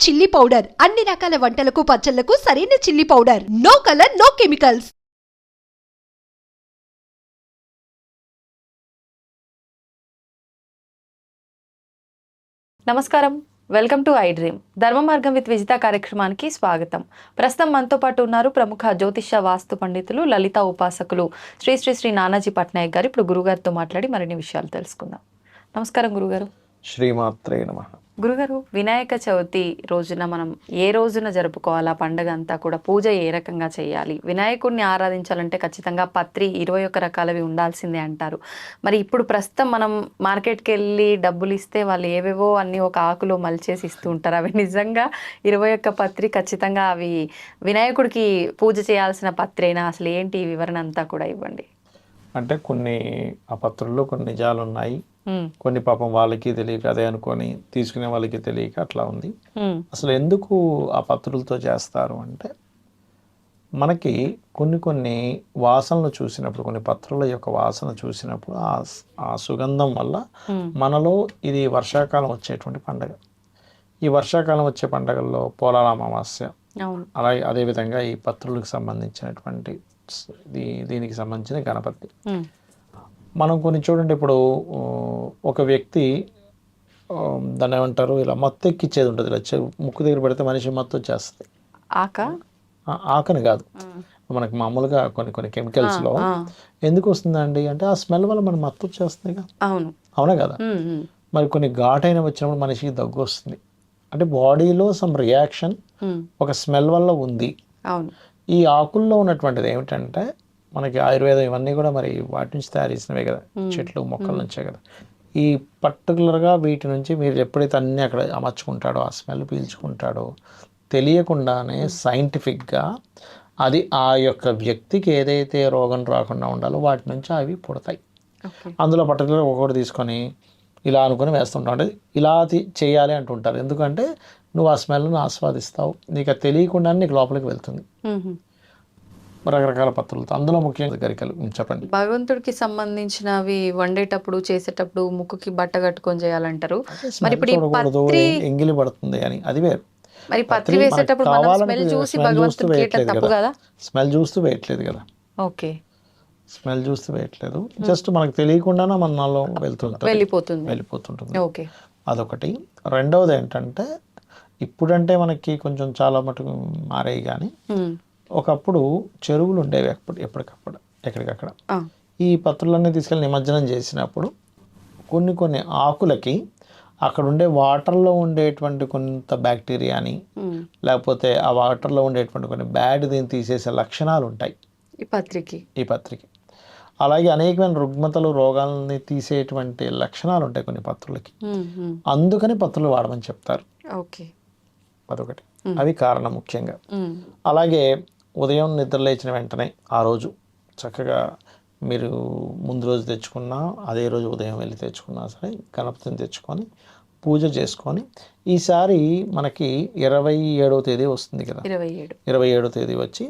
Chilli powder అన్ని రకాల వంటలకు పచ్చళ్లకు సరైన chilli powder. No colour, no chemicals. నమస్కారం, వెల్కమ్ టు ఐ డ్రీమ్. ధర్మ మార్గం విత్ విజిత కార్యక్రమానికి స్వాగతం. ప్రస్తుతం మనతో పాటు ఉన్నారు ప్రముఖ జ్యోతిష్య వాస్తు పండితులు, లలిత ఉపాసకులు శ్రీ శ్రీ శ్రీ నానాజీ పట్నాయక్ గారు. ఇప్పుడు గురుగారితో మాట్లాడి మరిన్ని విషయాలు తెలుసుకుందాం. నమస్కారం గురుగారు. శ్రీమాత్రే నమః. గురుగారు, వినాయక చవితి రోజున మనం ఏ రోజున జరుపుకోవాలా? పండుగ అంతా కూడా పూజ ఏ రకంగా చేయాలి? వినాయకుడిని ఆరాధించాలంటే ఖచ్చితంగా పత్రి 21 రకాలవి ఉండాల్సిందే అంటారు. మరి ఇప్పుడు ప్రస్తుతం మనం మార్కెట్కి వెళ్ళి డబ్బులు ఇస్తే వాళ్ళు ఏవేవో అన్ని ఒక ఆకులో మలిచేసి ఇస్తూ ఉంటారు. అవి నిజంగా 21 పత్రి ఖచ్చితంగా అవి వినాయకుడికి పూజ చేయాల్సిన పత్రేనా? అసలు ఏంటి వివరణ అంతా కూడా ఇవ్వండి. అంటే కొన్ని ఆ పత్రుల్లో కొన్ని నిజాలు ఉన్నాయి, కొన్ని పాపం వాళ్ళకి తెలియక అదే అనుకొని తీసుకునే వాళ్ళకి తెలియక అట్లా ఉంది. అసలు ఎందుకు ఆ పత్రులతో చేస్తారు అంటే, మనకి కొన్ని వాసనలు చూసినప్పుడు, కొన్ని పత్రుల యొక్క వాసన చూసినప్పుడు ఆ సుగంధం వల్ల మనలో ఇది వర్షాకాలం వచ్చేటువంటి పండగ. ఈ వర్షాకాలం వచ్చే పండగల్లో పోలాల అమావాస్య, అలాగే అదేవిధంగా ఈ పత్రులకు సంబంధించినటువంటి దీనికి సంబంధించిన గణపతి. మనం కొన్ని చూడండి, ఇప్పుడు ఒక వ్యక్తి దాన్ని ఏమంటారు, ఇలా మత్తు ఎక్కిచ్చేది ఉంటుంది. ఇలా ముక్కు దగ్గర పెడితే మనిషి మత్తు వచ్చేస్తుంది. ఆకని కాదు, మనకి మామూలుగా కొన్ని కెమికల్స్లో ఎందుకు వస్తుందండి అంటే, ఆ స్మెల్ వల్ల మన మత్తు వచ్చేస్తుంది కదా. అవునా కదా. మరి కొన్ని ఘాటైన వచ్చినప్పుడు మనిషికి దగ్గు వస్తుంది. అంటే బాడీలో సమ్ రియాక్షన్ ఒక స్మెల్ వల్ల ఉంది. ఈ ఆకుల్లో ఉన్నటువంటిది ఏమిటంటే, మనకి ఆయుర్వేదం ఇవన్నీ కూడా మరి వాటి నుంచి తయారు చేసినవే కదా, చెట్లు మొక్కల నుంచే కదా. ఈ పర్టికులర్గా వీటి నుంచి మీరు ఎప్పుడైతే అన్నీ అక్కడ అమర్చుకుంటాడో, ఆ స్మెల్ పీల్చుకుంటాడో, తెలియకుండానే సైంటిఫిక్గా అది ఆ యొక్క వ్యక్తికి ఏదైతే రోగం రాకుండా ఉండాలో వాటి నుంచి అవి పుడతాయి. అందులో పర్టికులర్గా ఒకటి తీసుకొని ఇలా అనుకుని వేస్తుంటాం. అంటే ఇలా చేయాలి అంటుంటారు. ఎందుకంటే నువ్వు ఆ స్మెల్ను ఆస్వాదిస్తావు, నీకు అది తెలియకుండానే నీకు లోపలికి వెళ్తుంది. రకరకాల పత్రులతో, అందులో ముఖ్యంగా గరికలు. చెప్పండి. భగవంతుడికి సంబంధించినవి వండేటప్పుడు చేసేటప్పుడు ముక్కుకి బట్ట కట్టుకొని చేయాలంటారు. మరి ఇప్పుడు ఎంగిలి పడుతుంది అని అది వేరు. మరి పత్రి వేసేటప్పుడు మనం స్మెల్ చూసి భగవంతుడికి తప్పు కదా, స్మెల్ చూస్తూ వేయట్లేదు కదా. ఓకే, స్మెల్ చూస్తూ వేయట్లేదు, జస్ట్ మనకు తెలియకుండానే మనలో వెళ్ళిపోతుంటుంది. ఓకే, అదొకటి. రెండవది ఏంటంటే, ఇప్పుడంటే మనకి కొంచెం చాలా మటుకు మారాయి, కానీ ఒకప్పుడు చెరువులు ఉండేవి ఎప్పటికప్పుడు ఎక్కడికక్కడ. ఈ పత్రులన్నీ తీసుకెళ్ళి నిమజ్జనం చేసినప్పుడు కొన్ని ఆకులకి అక్కడ ఉండే వాటర్లో ఉండేటువంటి కొంత బ్యాక్టీరియాని, లేకపోతే ఆ వాటర్లో ఉండేటువంటి కొన్ని బ్యాడ్ దీన్ని తీసేసే లక్షణాలు ఉంటాయి ఈ పత్రికి. అలాగే అనేకమైన రుగ్మతలు, రోగాలని తీసేటువంటి లక్షణాలు ఉంటాయి కొన్ని పత్రులకి. అందుకని పత్రులు వాడమని చెప్తారు. అదొకటి, అవి కారణం ముఖ్యంగా. అలాగే ఉదయం నిద్ర లేచిన వెంటనే ఆ రోజు చక్కగా మీరు ముందు రోజు తెచ్చుకున్నా, అదే రోజు ఉదయం వెళ్ళి తెచ్చుకున్నా సరే, గణపతిని తెచ్చుకొని పూజ చేసుకొని, ఈసారి మనకి 27వ తేదీ వస్తుంది కదా, 27వ తేదీ వచ్చి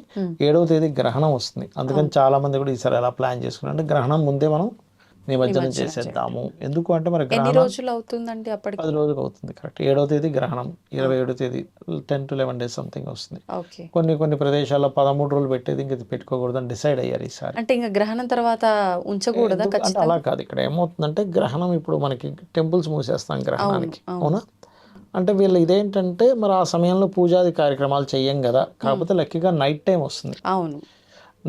7వ తేదీ గ్రహణం వస్తుంది. అందుకని చాలామంది కూడా ఈసారి ఎలా ప్లాన్ చేసుకున్నారు అంటే, గ్రహణం ముందే మనం నిమజ్జనం చేసేద్దాము. ఎందుకు అంటే మరి ఎన్ని రోజులు అవుతుందండి? అప్పటికి 10 రోజులు అవుతుంది. కరెక్ట్. 7వ తేదీ గ్రహణం, 27వ తేదీ 10 to 11 days సంథింగ్ వస్తుంది. కొన్ని ప్రదేశాల్లో 13 రోజులు పెట్టేది ఇంకా పెట్టుకోకూడదు అని డిసైడ్ అయ్యారు ఈసారి. అంటే ఇంకా గ్రహణం తర్వాత ఉంచకూడదా? అంటే అలా కాదు. ఇక్కడ ఏమవుతుందంటే, గ్రహణం ఇప్పుడు మనకి టెంపుల్స్ మూసేస్తాం గ్రహణానికి, అవునా. అంటే వీళ్ళు ఇదేంటంటే, మరి ఆ సమయంలో పూజాది కార్యక్రమాలు చెయ్యం కదా, కాకపోతే లక్కీగా నైట్ టైం వస్తుంది.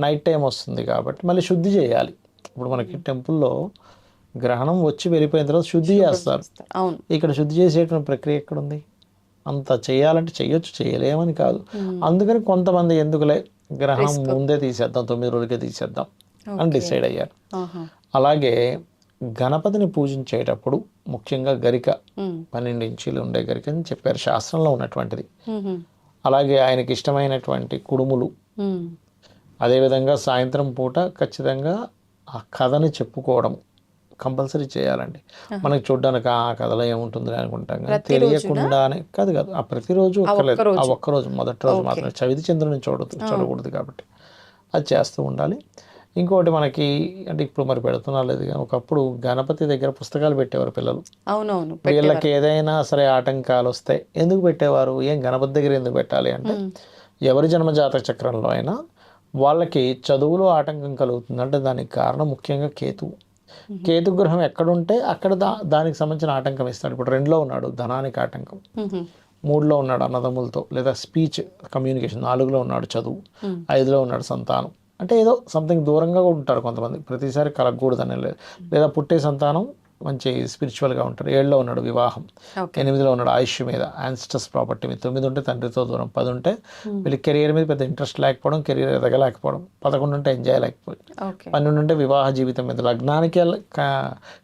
నైట్ టైం వస్తుంది కాబట్టి మళ్ళీ శుద్ధి చేయాలి. ఇప్పుడు మనకి టెంపుల్లో గ్రహణం వచ్చి వెళ్ళిపోయిన తర్వాత శుద్ధి చేస్తారు. ఇక్కడ శుద్ధి చేసేటువంటి ప్రక్రియ ఎక్కడుంది? అంత చేయాలంటే చెయ్యొచ్చు, చేయలేమని కాదు. అందుకని కొంతమంది ఎందుకులే గ్రహణం ముందే తీసేద్దాం, 9 రోజులకే తీసేద్దాం అని డిసైడ్ అయ్యారు. అలాగే గణపతిని పూజించేటప్పుడు ముఖ్యంగా గరిక 12 ఇంచీలు ఉండే గరిక అని చెప్పారు, శాస్త్రంలో ఉన్నటువంటిది. అలాగే ఆయనకి ఇష్టమైనటువంటి కుడుములు, అదేవిధంగా సాయంత్రం పూట ఖచ్చితంగా ఆ కథని చెప్పుకోవడం కంపల్సరీ చేయాలండి. మనకి చూడడానికి ఆ కథలో ఏముంటుంది అనుకుంటాం, కానీ తెలియకుండానే కాదు. ఆ ప్రతిరోజు ఒక్కలేదు, ఆ ఒక్కరోజు మొదటి రోజు మాత్రమే చవితి చంద్రుని చూడకూడదు కాబట్టి అది చేస్తూ ఉండాలి. ఇంకోటి మనకి అంటే ఇప్పుడు మరి పెడుతున్నారు లేదు కానీ ఒకప్పుడు గణపతి దగ్గర పుస్తకాలు పెట్టేవారు పిల్లలు. అవునవును. వీళ్ళకి ఏదైనా సరే ఆటంకాలు వస్తాయి ఎందుకు పెట్టేవారు, ఏం గణపతి దగ్గర ఎందుకు పెట్టాలి అంటే ఎవరి జన్మజాతక చక్రంలో అయినా వాళ్ళకి చదువులో ఆటంకం కలుగుతుంది అంటే దానికి కారణం ముఖ్యంగా కేతువు. కేతు గ్రహం ఎక్కడుంటే అక్కడ దానికి సంబంధించిన ఆటంకం ఇస్తాడు. ఇప్పుడు 2లో ఉన్నాడు ధనానికి ఆటంకం, 3లో ఉన్నాడు అన్నదమ్ములతో లేదా స్పీచ్ కమ్యూనికేషన్, 4లో ఉన్నాడు చదువు, 5లో ఉన్నాడు సంతానం. అంటే ఏదో సంథింగ్ దూరంగా కూడా ఉంటారు కొంతమంది, ప్రతిసారి కలగకూడదని లేదు. లేదా పుట్టే సంతానం మంచి స్పిరిచువల్గా ఉంటారు. 7లో ఉన్నాడు వివాహం, 8లో ఉన్నాడు ఆయుష్ మీద యాన్స్టస్ ప్రాపర్టీ మీద, 9 ఉంటే తండ్రితో దూరం, 10 ఉంటే వీళ్ళకి కెరీర్ మీద పెద్ద ఇంట్రెస్ట్ లేకపోవడం, కెరీర్ ఎదగలేకపోవడం, 11 ఉంటే ఎంజాయ్ లేకపోవడం, 12 ఉంటే వివాహ జీవితం మీద. లగ్నానికి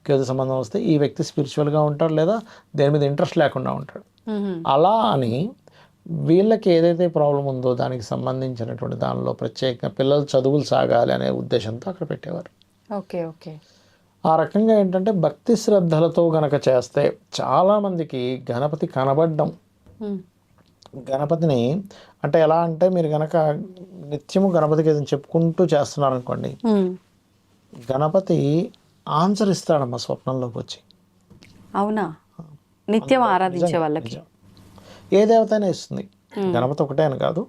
కేతు సంబంధం వస్తే ఈ వ్యక్తి స్పిరిచువల్గా ఉంటాడు లేదా దేని మీద ఇంట్రెస్ట్ లేకుండా ఉంటాడు. అలా అని వీళ్ళకి ఏదైతే ప్రాబ్లం ఉందో దానికి సంబంధించినటువంటి దానిలో ప్రత్యేకంగా పిల్లలు చదువులు సాగాలి అనే ఉద్దేశంతో అక్కడ పెట్టేవారు. Okay okay. ఆ రకంగా ఏంటంటే భక్తి శ్రద్ధలతో గనక చేస్తే చాలామందికి గణపతి కనబడ్డం, గణపతిని అంటే ఎలా అంటే మీరు గనక నిత్యము గణపతికి ఏదైనా చెప్పుకుంటూ చేస్తున్నారనుకోండి, గణపతి ఆన్సర్ ఇస్తాడమ్మా స్వప్నంలోకి వచ్చి. అవునా? నిత్యం ఆరాధించే వాళ్ళకి ఏ దేవతైనా ఇస్తుంది, గణపతి ఒకటే అని కాదు.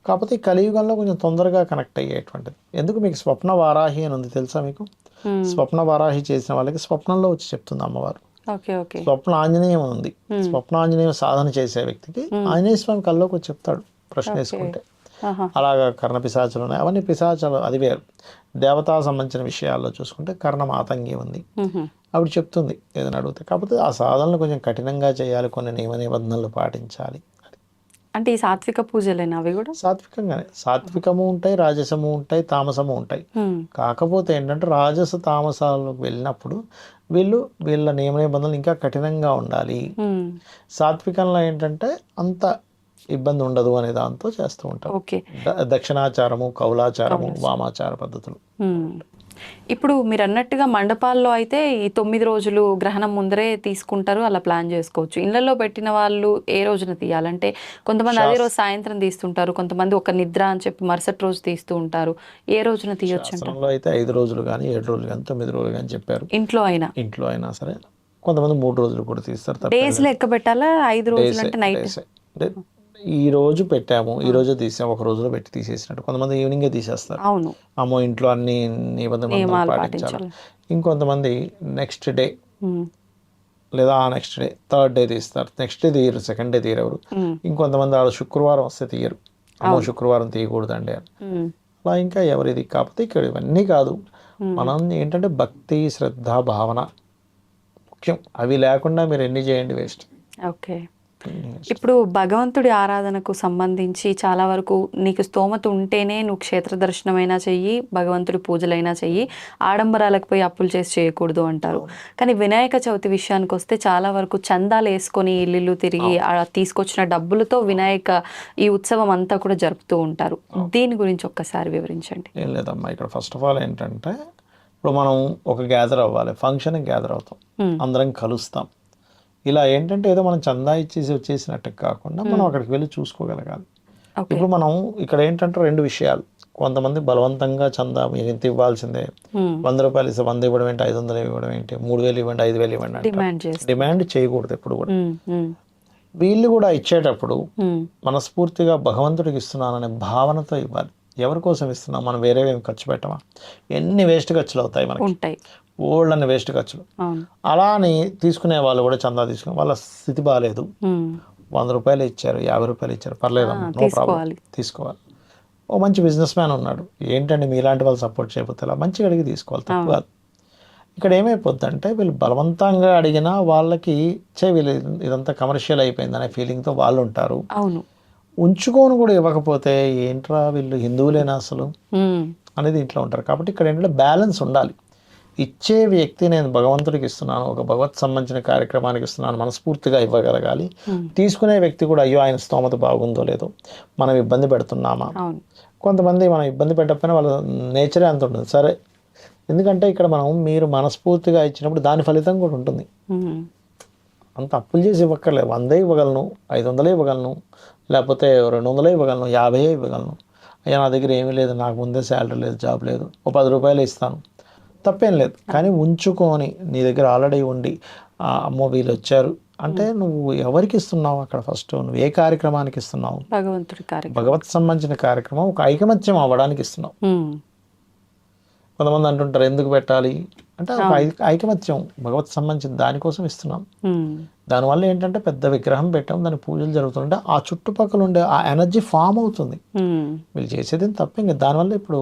కాకపోతే ఈ కలియుగంలో కొంచెం తొందరగా కనెక్ట్ అయ్యేటువంటిది. ఎందుకు మీకు స్వప్న వారాహి అని ఉంది తెలుసా మీకు? స్వప్న వారాహి చేసిన వాళ్ళకి స్వప్నంలో వచ్చి చెప్తుంది అమ్మవారు. స్వప్న ఆంజనేయం ఉంది, స్వప్న ఆంజనేయం సాధన చేసే వ్యక్తికి ఆంజనేయ స్వామి కల్లోకి వచ్చి చెప్తాడు ప్రశ్న వేసుకుంటే. అలాగా కర్ణ పిశాచాలు ఉన్నాయి, అవన్నీ పిశాచాలు అది వేరు. దేవతా సంబంధించిన విషయాల్లో చూసుకుంటే కర్ణ మాతంగి ఉంది, ఆవిడ చెప్తుంది ఏదైనా అడిగితే. కాకపోతే ఆ సాధనలు కొంచెం కఠినంగా చేయాలి, కొన్ని నియమ నిబంధనలు పాటించాలి. అంటే ఈ సాత్విక పూజలేనా అవి కూడా? సాత్వికంగానే, సాత్వికము ఉంటాయి, రాజసము ఉంటాయి, తామసము ఉంటాయి. కాకపోతే ఏంటంటే రాజస తామసాలకు వెళ్ళినప్పుడు వీళ్ళ నియమ నిబంధనలు ఇంకా కఠినంగా ఉండాలి. సాత్వికంలో ఏంటంటే అంత ఇబ్బంది ఉండదు అనే దాంతో చేస్తూ ఉంటాం. దక్షిణాచారము, కౌలాచారము, వామాచార పద్ధతులు. ఇప్పుడు మీరు అన్నట్టుగా మండపాల్లో అయితే ఈ 9 రోజులు గ్రహణం ముందరే తీసుకుంటారు, అలా ప్లాన్ చేసుకోవచ్చు. ఇళ్లలో పెట్టిన వాళ్ళు ఏ రోజున తీయాలంటే కొంతమంది అదే రోజు సాయంత్రం తీస్తుంటారు, కొంతమంది ఒక నిద్ర అని చెప్పి మరుసటి రోజు తీస్తూ ఉంటారు. ఏ రోజున తీయొచ్చు అంటే అయితే 5 రోజులు కానీ 7 రోజులు కానీ 9 రోజులు కానీ చెప్పారు. ఇంట్లో అయినా సరే కొంతమంది 3 రోజులు కూడా తీస్తారు. డేస్ లెక్క పెట్టాలా? 5 రోజులు అంటే నైట్ ఈ రోజు పెట్టాము, ఈ రోజు తీసాము, ఒక రోజులో పెట్టి తీసేసినట్టు. కొంతమంది ఈవినింగే తీసేస్తారు, అవును అమ్మో ఇంట్లో అన్ని నిబంధనలు పాటించాలి. ఇంకొంతమంది నెక్స్ట్ డే లేదా ఆ నెక్స్ట్ డే, థర్డ్ డే తీస్తారు. నెక్స్ట్ డే తీయరు, సెకండ్ డే తీయరు ఎవరు. ఇంకొంతమంది ఆ శుక్రవారం వస్తే తీయరు, అమ్మో శుక్రవారం తీయకూడదండి అని. అలా ఇంకా ఎవరిది. కాకపోతే ఇక్కడ ఇవన్నీ కాదు, మనం ఏంటంటే భక్తి శ్రద్ధ భావన ముఖ్యం. అవి లేకుండా మీరు ఎన్ని చేయండి వేస్ట్. ఓకే. ఇప్పుడు భగవంతుడి ఆరాధనకు సంబంధించి చాలా వరకు నీకు స్తోమత ఉంటేనే నువ్వు క్షేత్ర దర్శనమైనా చెయ్యి, భగవంతుడి పూజలైనా చెయ్యి, ఆడంబరాలకు పోయి అప్పులు చేసి చేయకూడదు అంటారు. కానీ వినాయక చవితి విషయానికి వస్తే చాలా వరకు చందాలు వేసుకొని ఇల్లు తిరిగి తీసుకొచ్చిన డబ్బులతో వినాయక ఈ ఉత్సవం అంతా కూడా జరుపుతూ ఉంటారు. దీని గురించి ఒక్కసారి వివరించండి. ఏం లేదమ్మా, ఇక్కడ ఫస్ట్ ఆఫ్ ఆల్ ఏంటంటే ఇప్పుడు మనం ఒక గ్యాదర్ అవ్వాలి, ఫంక్షన్ గ్యాదర్ అవుతాం, అందరం కలుస్తాం. ఇలా ఏంటంటే ఏదో మనం చందా ఇచ్చేసి వచ్చేసినట్టు కాకుండా మనం అక్కడికి వెళ్ళి చూసుకోగలగాలి. ఇప్పుడు మనం ఇక్కడ ఏంటంటే 2 విషయాలు. కొంతమంది బలవంతంగా చందా మీరు ఎంత ఇవ్వాల్సిందే, 100 రూపాయలు ఇస్తే 100 ఇవ్వడం ఏంటి, 500 ఇవ్వడం ఏంటి, 3000 ఇవ్వండి, 5000 ఇవ్వండి, డిమాండ్ చేయకూడదు ఎప్పుడు కూడా. వీళ్ళు కూడా ఇచ్చేటప్పుడు మనస్ఫూర్తిగా భగవంతుడికి ఇస్తున్నాననే భావనతో ఇవ్వాలి. ఎవరి కోసం ఇస్తున్నాం, మనం వేరేవేమి ఖర్చు పెట్టమా? ఎన్ని వేస్ట్ ఖర్చులు అవుతాయి మనకి, ఓల్డ్ వేస్ట్ ఖర్చులు. అలా అని తీసుకునే వాళ్ళు కూడా చందా తీసుకుని వాళ్ళ స్థితి బాగాలేదు, 100 రూపాయలు ఇచ్చారు, 50 రూపాయలు ఇచ్చారు, పర్లేదమ్మా, నో ప్రాబ్లం, తీసుకోవాలి. ఓ మంచి బిజినెస్ మ్యాన్ ఉన్నాడు, ఏంటంటే మీలాంటి వాళ్ళు సపోర్ట్ చేయకపోతే అలా మంచిగా అడిగి తీసుకోవాలి, తప్పు కాదు. ఇక్కడ ఏమైపోద్ది అంటే వీళ్ళు బలవంతంగా అడిగినా వాళ్ళకి వీళ్ళు ఇదంతా కమర్షియల్ అయిపోయింది అనే ఫీలింగ్తో వాళ్ళు ఉంటారు. ఉంచుకొని కూడా ఇవ్వకపోతే ఏంట్రా వీళ్ళు హిందువులేనా అసలు అనేది ఇంట్లో ఉంటారు. కాబట్టి ఇక్కడ ఏంటంటే బ్యాలెన్స్ ఉండాలి. ఇచ్చే వ్యక్తి నేను భగవంతుడికి ఇస్తున్నాను, ఒక భగవత్ సంబంధించిన కార్యక్రమానికి ఇస్తున్నాను, మనస్ఫూర్తిగా ఇవ్వగలగాలి. తీసుకునే వ్యక్తి కూడా అయ్యో ఆయన స్తోమత బాగుందో లేదో, మనం ఇబ్బంది పెడుతున్నామా. కొంతమంది మనం ఇబ్బంది పెట్టకపోయినా వాళ్ళ నేచరే అంత ఉంటుంది, సరే. ఎందుకంటే ఇక్కడ మీరు మనస్ఫూర్తిగా ఇచ్చినప్పుడు దాని ఫలితం కూడా ఉంటుంది. అంత అప్పులు చేసి ఇవ్వక్కర్లేదు, 100 ఇవ్వగలను, 500 ఇవ్వగలను, లేకపోతే 200 ఇవ్వగలను, 50 ఇవ్వగలను. అయ్యా నా దగ్గర ఏమీ లేదు, నాకు ముందే శాలరీ లేదు, జాబ్ లేదు, ఓ 10 రూపాయలు ఇస్తాను, తప్పేం లేదు. కానీ ఉంచుకొని నీ దగ్గర ఆల్రెడీ ఉండి అమ్మో వీళ్ళు వచ్చారు అంటే నువ్వు ఎవరికి ఇస్తున్నావు అక్కడ? ఫస్ట్ నువ్వు ఏ కార్యక్రమానికి ఇస్తున్నావు? భగవంతుడి కార్యక్రమం, భగవత్ సంబంధించిన కార్యక్రమం, ఒక ఐకమత్యం అవ్వడానికి ఇస్తున్నావు. కొంతమంది అంటుంటారు ఎందుకు పెట్టాలి అంటే ఒక ఐకమత్యం భగవత్ సంబంధించిన దానికోసం ఇస్తున్నాం. దానివల్ల ఏంటంటే పెద్ద విగ్రహం పెట్టాం, దాని పూజలు జరుగుతుంటే ఆ చుట్టుపక్కల ఉండే ఆ ఎనర్జీ ఫామ్ అవుతుంది. వీళ్ళు చేసేది తప్ప ఇంకా దానివల్ల ఇప్పుడు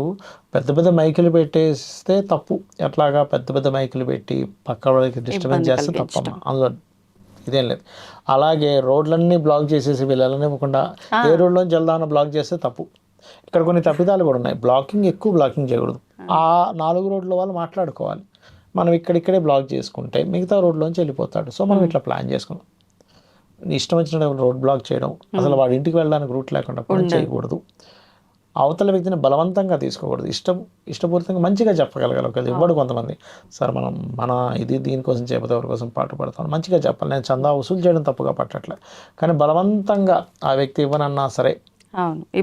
పెద్ద పెద్ద మైకులు పెట్టేస్తే తప్పు. ఎట్లాగా పెద్ద పెద్ద మైకులు పెట్టి పక్క వాళ్ళకి డిస్టర్బెన్స్ చేస్తే తప్పమ్మా, అందులో ఇదేం లేదు. అలాగే రోడ్లన్నీ బ్లాక్ చేసేసి వీళ్ళనివ్వకుండా ఏ రోడ్లోంచి వెళ్దామని బ్లాక్ చేస్తే తప్పు. ఇక్కడ కొన్ని తప్పిదాలు కూడా ఉన్నాయి. ఎక్కువ బ్లాకింగ్ చేయకూడదు. ఆ 4 రోడ్ల వాళ్ళు మాట్లాడుకోవాలి. మనం ఇక్కడిక్కడే బ్లాక్ చేసుకుంటే మిగతా రోడ్లోంచి వెళ్ళిపోతాడు. సో మనం ఇట్లా ప్లాన్ చేసుకున్నాం. ఇష్టం వచ్చిన రోడ్ బ్లాక్ చేయడం, అసలు వాడి ఇంటికి వెళ్ళడానికి రూట్ లేకుండా కూడా చేయకూడదు. అవతల వ్యక్తిని బలవంతంగా తీసుకోకూడదు. ఇష్టపూర్తిగా మంచిగా చెప్పగలగాలి. ఒకవేళ ఇవ్వడు కొంతమంది, సార్ మన దీనికోసం చేయకపోతే ఎవరి కోసం పాటు పడతాను, మంచిగా చెప్పాలి. నేను చందా వసూలు చేయడం తప్పుగా పట్టట్లే, కానీ బలవంతంగా ఆ వ్యక్తి ఇవ్వనన్నా సరే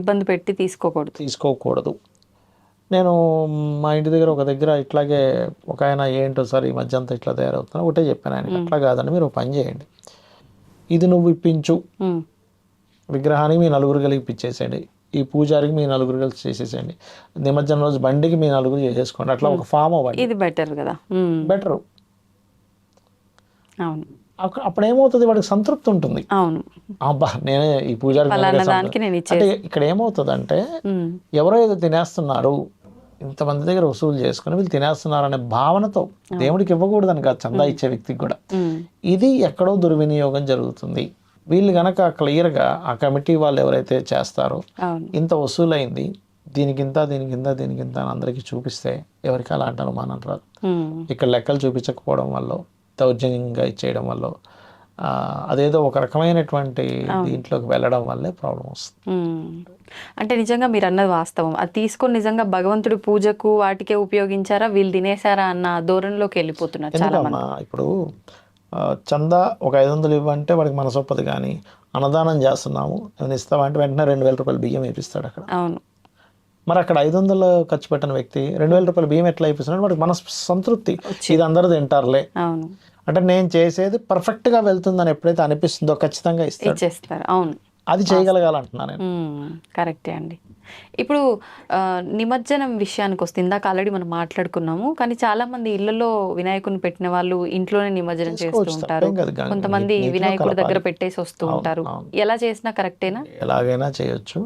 ఇబ్బంది పెట్టి తీసుకోకూడదు. నేను మా ఇంటి దగ్గర ఒక దగ్గర ఇట్లాగే ఒక ఆయన ఏంటో సార్ ఈ మధ్య అంతా ఇట్లా తయారవుతున్నా, ఒకటే చెప్పాను ఆయన, అట్లా కాదండి మీరు పని చేయండి, ఇది నువ్వు ఇప్పించు, విగ్రహానికి మీ 4 కలిగి ఇప్పించేసేయండి, ఈ పూజారికి మీ 4 కలిసి చేసేసేయండి, నిమజ్జనం రోజు బండికి మీ 4 చేసేసుకోండి, అట్లా ఒక ఫామ్ అవ్వండి. ఇది బెటర్ కదా, బెటర్. అవును, అప్పుడు ఏమవుతుంది, వాడికి సంతృప్తి ఉంటుంది. అవును, అబ్బా నేనే ఈ పూజారికి అంటే ఇక్కడ ఏమవుతుంది అంటే ఎవరో ఏదో తినేస్తున్నారు, ఇంతమంది దగ్గర వసూలు చేసుకుని వీళ్ళు తినేస్తున్నారు అనే భావనతో దేవుడికి ఇవ్వకూడదని కాదు, చందా ఇచ్చే వ్యక్తికి కూడా ఇది ఎక్కడో దుర్వినియోగం జరుగుతుంది. వీళ్ళు గనక క్లియర్గా ఆ కమిటీ వాళ్ళు ఎవరైతే చేస్తారో ఇంత వసూలైంది, దీనికింత అని అందరికీ చూపిస్తే ఎవరికి అలాంటి అనుమానం రాదు. ఇక్కడ లెక్కలు చూపించకపోవడం వల్ల, దౌర్జన్యంగా ఇచ్చేయడం వల్ల, అదేదో ఒక రకమైనటువంటి దీంట్లోకి వెళ్ళడం వల్లే ప్రాబ్లం వస్తుంది. అంటే నిజంగా మీరు అన్నది వాస్తవం. అది తీసుకొని నిజంగా భగవంతుడి పూజకు వాటికే ఉపయోగించారా, వీళ్ళు తినేసారా అన్న ధోరణిలోకి వెళ్ళిపోతున్నారు చాలా మంది. ఇప్పుడు చందా ఒక 500 ఇవ్వంటే వాడికి మనసొప్పదు, కానీ అన్నదానం చేస్తున్నాము నేను ఇస్తావా అంటే వెంటనే 2000 రూపాయలు బియ్యం వేపిస్తాడు అక్కడ. అవును, మరి అక్కడ 500 ఖర్చు పెట్టిన వ్యక్తి 2000 రూపాయలు బియ్యం ఎట్లా అయిపోతున్నాడు, వాడికి మన సంతృప్తి, ఇది అందరూ తింటారులే. అవును, అంటే నేను చేసేది పర్ఫెక్ట్గా వెళ్తుందని ఎప్పుడైతే అనిపిస్తుందో ఖచ్చితంగా ఇచ్చేస్తారు. అవును, అది చేయగలగాలంటున్నాను నేను. కరెక్టే అండి. ఇప్పుడు నిమజ్జనం విషయానికి వస్తే ఇందాక ఆల్రెడీ మనం మాట్లాడుకున్నాము, కానీ చాలా మంది ఇళ్లలో వినాయకుని పెట్టిన వాళ్ళు ఇంట్లోనే నిమజ్జనం చేస్తూ ఉంటారు, కొంతమంది వినాయకుడి దగ్గర పెట్టేసి వస్తూ ఉంటారు. ఎలా చేసినా కరెక్టేనా? ఎలాగైనా చేయొచ్చు.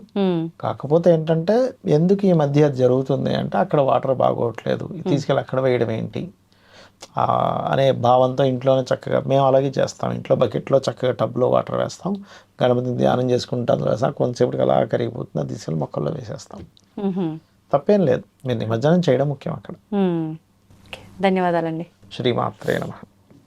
కాకపోతే ఏంటంటే ఎందుకు ఈ మధ్య జరుగుతుంది అంటే అక్కడ వాటర్ బాగోట్లేదు, తీసుకెళ్ళి అక్కడ వేయడం ఏంటి అనే భావంతో ఇంట్లోనే చక్కగా మేము అలాగే చేస్తాం. ఇంట్లో బకెట్లో చక్కగా టబ్లో వాటర్ వేస్తాం, గణపతిని ధ్యానం చేసుకుంటాం, వేస్తాం, కొంతసేపటికి అలా కరిగిపోతుంది, అది తీసుకెళ్ళి మొక్కల్లో వేసేస్తాం. తప్పేం లేదు, మీరు నిమజ్జనం చేయడం ముఖ్యం అక్కడ. ధన్యవాదాలండి. శ్రీమాత్రే నమః.